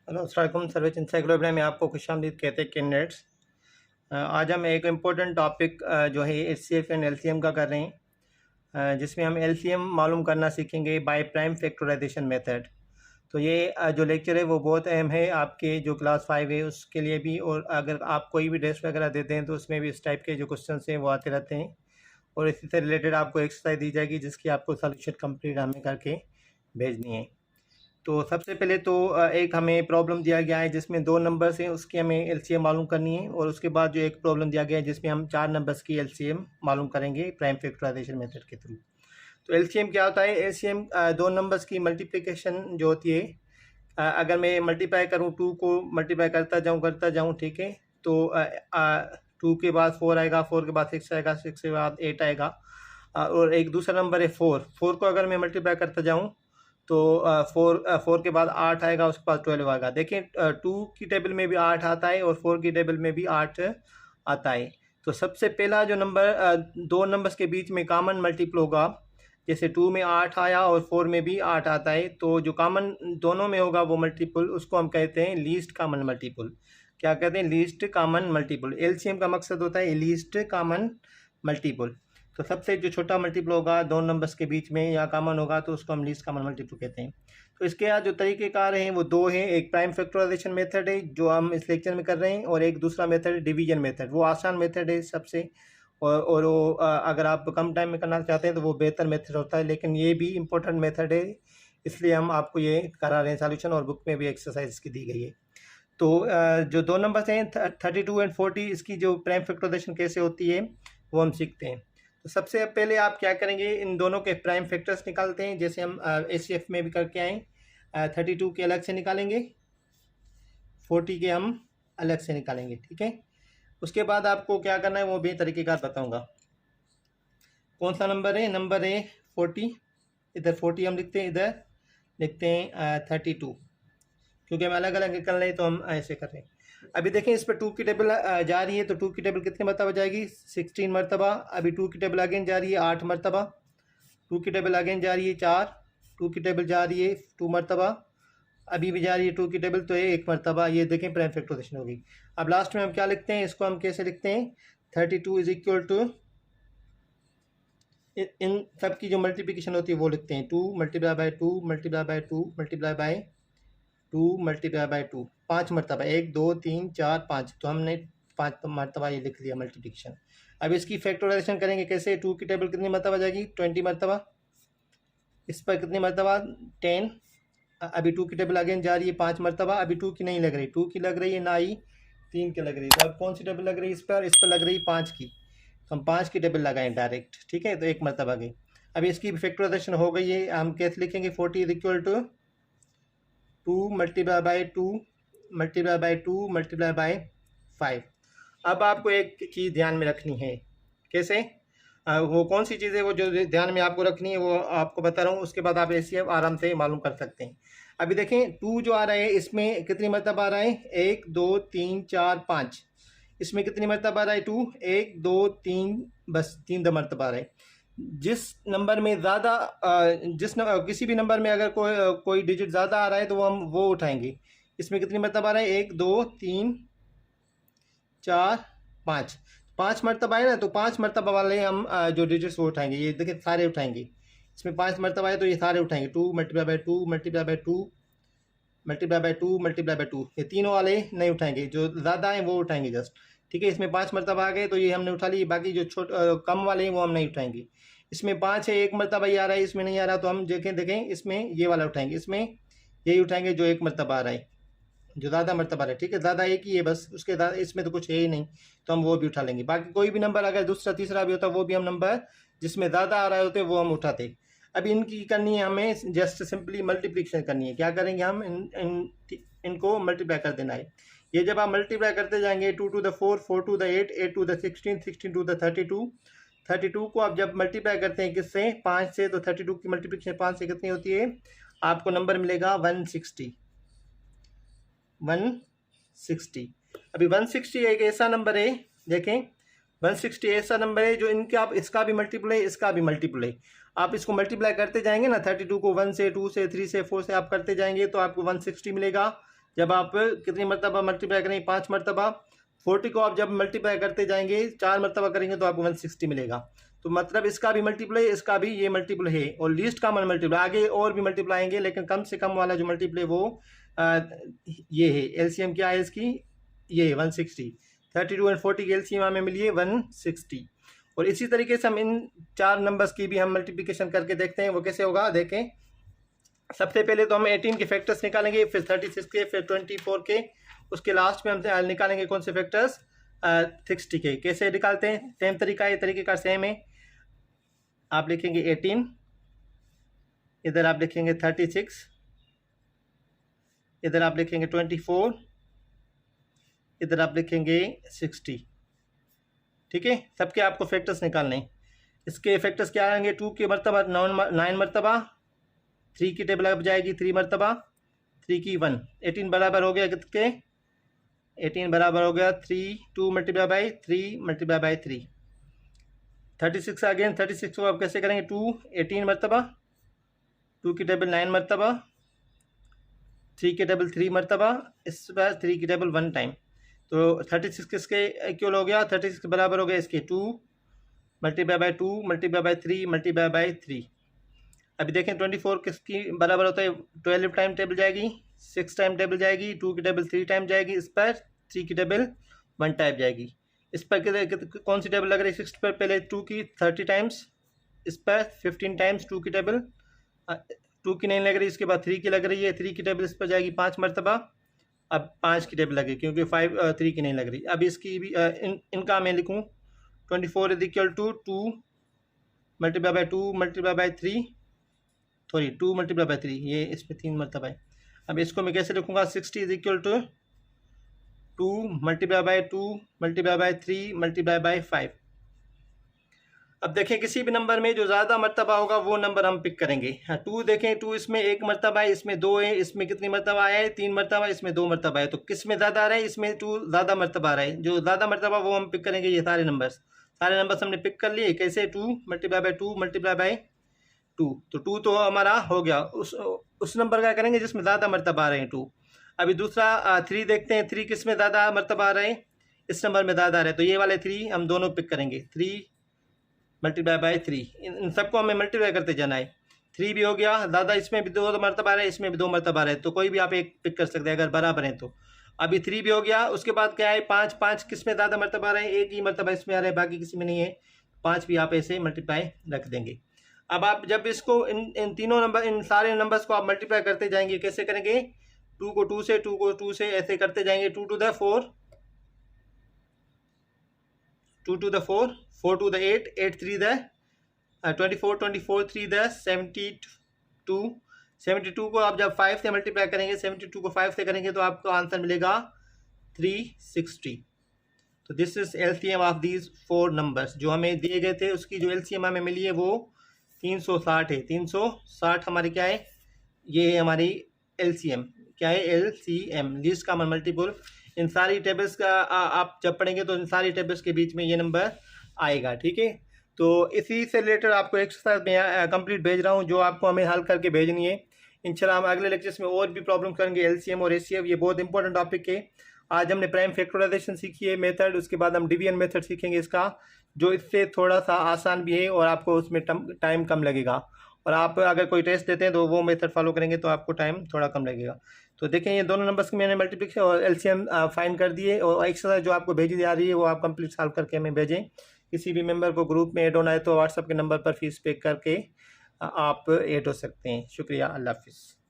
Hello अस्सलाम वालेकुम। Service encyclopedia में आपको खुशामदीद कहते हैं कैंडिडेट्स। आज हम एक इम्पोर्टेंट टॉपिक जो है एचसीएफ एंड एलसीएम का कर रहे हैं, जिसमें हम एलसीएम मालूम करना सीखेंगे बाय प्राइम फैक्टराइजेशन मेथड। तो ये जो लेक्चर है वो बहुत अहम है आपके जो क्लास 5 है उसके लिए भी, और अगर आप कोई भी टेस्ट वगैरह देते हैं तो उसमें भी इस टाइप के जो क्वेश्चन हैं वो आते रहते हैं, और इसी से रिलेटेड आपको एक्सरसाइज दी जाएगी जिसकी आपको सोल्यूशन कंप्लीट हमें करके भेजनी है। तो सबसे पहले तो एक हमें प्रॉब्लम दिया गया है जिसमें 2 नंबर्स हैं, उसकी हमें एलसीएम मालूम करनी है, और उसके बाद जो एक प्रॉब्लम दिया गया है जिसमें हम 4 नंबर्स की एलसीएम मालूम करेंगे प्राइम फैक्टराइजेशन मेथड के थ्रू। तो एलसीएम क्या होता है? एलसीएम 2 नंबर्स की मल्टीप्लिकेशन जो होती है, अगर मैं मल्टीप्लाई करूँ, 2 को मल्टीप्लाई करता जाऊँ, ठीक है, तो 2 के बाद 4 आएगा, 4 के बाद 6 आएगा, 6 के बाद 8 आएगा, और एक दूसरा नंबर है 4। 4 को अगर मैं मल्टीप्लाई करता जाऊँ तो 4 के बाद 8 आएगा, उसके बाद 12 आएगा। देखिए 2 की टेबल में भी 8 आता है और 4 की टेबल में भी 8 आता है। तो सबसे पहला जो नंबर 2 नंबर्स के बीच में कॉमन मल्टीपल होगा, जैसे 2 में 8 आया और 4 में भी 8 आता है, तो जो कॉमन दोनों में होगा वो मल्टीपल, उसको हम कहते हैं लीस्ट कॉमन मल्टीपल। क्या कहते हैं? Least common multiple. एलसीएम का मकसद होता है लीस्ट कॉमन मल्टीपल। तो सबसे जो छोटा मल्टीपल होगा 2 नंबर्स के बीच में या कॉमन होगा तो उसको हम लीस्ट कॉमन मल्टीपल कहते हैं। तो इसके यहाँ जो तरीक़ेकार हैं वो 2 हैं। एक प्राइम फैक्टराइजेशन मेथड है जो हम इस लेक्चर में कर रहे हैं, और एक दूसरा मेथड डिवीजन मेथड। वो आसान मेथड है सबसे, और वो अगर आप कम टाइम में करना चाहते हैं तो वो बेहतर मेथड होता है, लेकिन ये भी इम्पोर्टेंट मेथड है, इसलिए हम आपको ये करा रहे हैं सॉल्यूशन, और बुक में भी एक्सरसाइज इसकी दी गई है। तो जो 2 नंबर्स हैं 32 एंड 40, इसकी जो प्राइम फैक्टराइजेशन कैसे होती है वो हम सीखते हैं। तो सबसे पहले आप क्या करेंगे, इन दोनों के प्राइम फैक्टर्स निकालते हैं, जैसे हम एचसीएफ में भी करके आए। 32 के अलग से निकालेंगे, 40 के हम अलग से निकालेंगे, ठीक है। उसके बाद आपको क्या करना है वो भी तरीक़ेकार बताऊंगा। कौन सा नंबर है? नंबर है 40। इधर 40 हम लिखते हैं, इधर लिखते हैं 32, क्योंकि हम अलग अलग निकल रहे हैं तो हम ऐसे कर रहे हैं। अभी देखें इस पर 2 की टेबल जा रही है, तो 2 की टेबल कितने मरतबा जाएगी? 16 मरतबा। अभी 2 की टेबल अगेन जा रही है 8 मरतबा। 2 की टेबल अगेन जा रही है 4। 2 की टेबल जा रही है 2 मरतबा। अभी भी जा रही है 2 की टेबल, तो ये 1 मरतबा। ये देखें प्राइम फैक्टराइजेशन होगी। अब लास्ट में हम क्या लिखते हैं? इसको हम कैसे लिखते हैं? 32 इज इक्वल टू, इन सब की जो मल्टीप्लिकेशन होती है वो लिखते हैं 2 multiply by 2 multiply by 2 multiply by 2 multiply by 2, 5 मरतबा, 1 2 3 4 5, तो हमने 5 मरतबा ये लिख लिया मल्टीप्लिकेशन। अब इसकी फैक्टराइजेशन करेंगे कैसे? 2 की टेबल कितनी मरतबा जाएगी? 20 मरतबा। इस पर कितनी मरतबा? 10। अभी 2 की टेबल अगेन जा रही है 5 मरतबा। अभी 2 की नहीं लग रही, 2 की लग रही है ना ही 3 की लग रही है। तो अब कौन सी टेबल लग रही है? इस पर लग रही है 5 की, तो हम 5 की टेबल लगाएं डायरेक्ट, ठीक है, तो 1 मरतबा गई। अभी इसकी फैक्टराइजेशन हो गई है, हम कैसे लिखेंगे? 40 is equal to 2 multiply by 2 multiply by 2 multiply by 5। अब आपको एक चीज़ ध्यान में रखनी है। कैसे? वो कौन सी चीज़ है वो जो ध्यान में आपको रखनी है वो आपको बता रहा हूँ, उसके बाद आप ऐसे आराम से मालूम कर सकते हैं। अभी देखें 2 जो आ रहा है इसमें कितनी मरतबा आ रहा है? 1 2 3 4 5। इसमें कितनी मरतबा आ रहा है? 2 1 2 3, बस 3 मरतबा आ रहा है। जिस नंबर में ज़्यादा किसी भी नंबर में अगर कोई डिजिट ज़्यादा आ रहा है तो हम वो उठाएंगे। इसमें कितनी मरतबा आ रहा है? 1 2 3 4 5, 5 मरतबा है ना, तो 5 मरतबा वाले हम जो डिजिट्स वो उठाएंगे। ये देखिए सारे उठाएंगे, इसमें 5 मरतबा है तो ये सारे उठाएंगे। 2 multiply by 2 multiply by 2 multiply by 2 multiply by 2, ये तीनों वाले नहीं उठाएंगे, जो ज़्यादा हैं वो उठाएंगे जस्ट, ठीक है। इसमें 5 मरतबा आ गए तो ये हमने उठा लिए, बाकी जो कम वाले हैं वो हम नहीं उठाएंगे। इसमें 5 है, 1 मरतबा ही आ रहा है, इसमें नहीं आ रहा, तो हम देखें इसमें ये वाला उठाएंगे, इसमें यही उठाएंगे जो 1 मरतबा आ रहा है, जो ज़्यादा मरतबा है, ठीक है। ज़्यादा एक ही है बस, उसके ज़्यादा इसमें तो कुछ है ही नहीं, तो हम वो भी उठा लेंगे। बाकी कोई भी नंबर अगर दूसरा तीसरा भी होता वो भी हम नंबर जिसमें ज़्यादा आ रहे होते वो हम उठाते। अब इनकी करनी है हमें जस्ट सिंपली मल्टीप्लिकेशन करनी है। क्या करेंगे हम? इनको मल्टीप्लाई कर देना है। ये जब आप मल्टीप्लाई करते जाएंगे 2 to the 4 4 to the 8 8 to the 16 16 to the 32 32 को आप जब मल्टीप्लाई करते हैं किससे? 5 से, तो 32 की मल्टीप्लिकेशन 5 से कितनी होती है? आपको नंबर मिलेगा 160। 160। अभी 160 एक ऐसा नंबर है, देखें 160 ऐसा नंबर है जो इनके आप इसका भी मल्टीपल है, इसका भी मल्टीपल है। आप इसको मल्टीप्लाई करते जाएंगे ना, 32 को 1 से 2 से 3 से 4 से आप करते जाएंगे तो आपको 160 मिलेगा। जब आप कितनी मरतबा मल्टीप्लाई करेंगे, 5 मरतबा। 40 को आप जब मल्टीप्लाई करते जाएंगे 4 मरतबा करेंगे तो आपको 160 मिलेगा। तो मतलब इसका भी मल्टीपल है, इसका भी ये मल्टीपल है, और लीस्ट कॉमन मल्टीपल आगे और भी मल्टीपल आएंगे, लेकिन कम से कम वाला जो मल्टीपल है वो ये है। एलसीएम क्या है इसकी, ये 160। 32 एंड 40 की एलसीएम हमें मिली है 160। और इसी तरीके से हम इन 4 नंबर्स की भी हम मल्टीप्लिकेशन करके देखते हैं वो कैसे होगा। देखें, सबसे पहले तो हम 18 के फैक्टर्स निकालेंगे, फिर 36 के, फिर 24 के, उसके लास्ट में हम निकालेंगे कौन से फैक्टर्स, 60 के। कैसे निकालते हैं, सेम तरीका है, तरीके का सेम है। आप लिखेंगे 18, इधर आप लिखेंगे 36, इधर आप लिखेंगे 24, इधर आप लिखेंगे 60। ठीक है, सबके आपको फैक्टर्स निकालने हैं। इसके फैक्टर्स क्या आएंगे, 2 के मरतबा 9 मरतबा, 3 की टेबल अब जाएगी 3 मरतबा, 3 की 1। 18 बराबर हो गया कितने, 18 बराबर हो गया 3, 2 multiply by 3 multiply by 3। 36 again, 36 को आप कैसे करेंगे, 2 18 मरतबा, 2 की टेबल 9 मरतबा, 3 की टेबल 3 मरतबा, इस बार 3 की टेबल 1 टाइम। तो 36 किसके इक्वल हो गया, 36 बराबर हो गया इसके 2 multiply by 2 multiply by 3 multiply by 3। अभी देखें 24 किसकी बराबर होता है, 12 टाइम टेबल जाएगी, 6 टाइम टेबल जाएगी, 2 की टेबल 3 टाइम जाएगी, इस पर 3 की टेबल 1 टाइम जाएगी। इस पर कौन सी टेबल लग रही है, 6 पर पहले 2 की 30 टाइम्स, इस पर 15 टाइम्स 2 की टेबल, 2 की नहीं लग रही, इसके बाद 3 की लग रही है, 3 की टेबल इस पर जाएगी 5 मरतबा। अब 5 की टेबल लगी क्योंकि 3 की नहीं लग रही। अब इसकी भी इनका मैं लिखूँ, 24 is equal to 2 multiply by 2 multiply by 3, sorry 2 multiply by 3, ये इसमें 3 मरतबा है। अब इसको मैं कैसे लिखूँगा, 60 is equal to 2 multiply by 2 multiply by 3 multiply by 5। अब देखें, किसी भी नंबर में जो ज़्यादा मरतबा होगा वो नंबर हम पिक करेंगे। हाँ, 2 देखें, 2 इसमें 1 मरतबा है, इसमें 2 है, इसमें कितनी मरतबा आया है, 3 मरतबा, इसमें 2 मरतबा है। तो किस में ज़्यादा आ रहा है, इसमें 2 ज़्यादा मरतबा आ रहा है। जो ज़्यादा मरतबा वो हम पिक करेंगे। ये सारे नंबर्स हमने पिक कर लिए। कैसे, 2 मल्टीप्लाई बाई 2 मल्टीप्लाई बाई 2। तो 2 तो हमारा हो गया, उस नंबर का करेंगे जिसमें ज़्यादा मरतबा आ रहे हैं 2। अभी दूसरा 3 देखते हैं, 3 किस में ज़्यादा मरतबा आ रहे हैं, इस नंबर में ज़्यादा आ रहे हैं। तो ये वाले 3 हम दोनों पिक करेंगे, 3 मल्टीप्लाई बाई 3। इन सबको हमें मल्टीप्लाई करते जाना है। 3 भी हो गया, ज़्यादा इसमें भी 2 मरतबा आ रहे हैं, इसमें भी 2 मरतबा आ रहे हैं, तो कोई भी आप एक पिक कर सकते हैं अगर बराबर हैं तो। अभी 3 भी हो गया, उसके बाद क्या है, 5 किस में ज़्यादा मरतबा आ रहे हैं, एक ही मरतबा इसमें आ रहा है, बाकी किसी में नहीं है। 5 भी आप ऐसे मल्टीप्लाई रख देंगे। अब आप जब इसको इन तीनों नंबर, इन सारे नंबर्स को आप मल्टीप्लाई करते जाएंगे, कैसे करेंगे, 2 को 2 से, 2 को 2 से ऐसे करते जाएंगे। 2 to the 4, 2 to the 4, 4 to the 8, 8 3 the 24, 24 3 the 72। 72 को आप जब 5 से मल्टीप्लाई करेंगे, 72 को 5 से करेंगे तो आपको आंसर मिलेगा 360। तो this is LCM of these 4 numbers जो हमें दिए गए थे। उसकी जो एलसीएम हमें मिली है वो 360 है। 360 हमारी क्या है, ये है हमारी एलसीएम। क्या है, एलसीएम, लीस्ट कॉमन मल्टीपल। इन सारी टेबल्स का आप जब पढ़ेंगे तो इन सारी टेबल्स के बीच में ये नंबर आएगा। ठीक है, तो इसी से रिलेटेड आपको एक्सरसाइज में कंप्लीट भेज रहा हूँ जो आपको हमें हल करके भेजनी है। इंशाल्लाह हम अगले लेक्चर्स में और भी प्रॉब्लम करेंगे। एलसीएम और एचसीएफ ये बहुत इंपॉर्टेंट टॉपिक है। आज हमने प्राइम फैक्टराइजेशन सीखी है मेथड, उसके बाद हम डिवीजन मेथड सीखेंगे इसका, जो इससे थोड़ा सा आसान भी है और आपको उसमें टाइम कम लगेगा। और आप अगर कोई टेस्ट देते हैं तो वो मेथड फॉलो करेंगे तो आपको टाइम थोड़ा कम लगेगा। तो देखें, ये दोनों नंबर्स की मैंने मल्टीप्लिकेशन और एलसीएम फाइंड कर दिए, और एक्सरसाइज जो आपको भेजी जा रही है वो आप कंप्लीट सॉल्व करके हमें भेजें। किसी भी मेंबर को ग्रुप में ऐड होना है तो व्हाट्सएप के नंबर पर फीस पे करके आप ऐड हो सकते हैं। शुक्रिया, अल्लाह हाफिज़।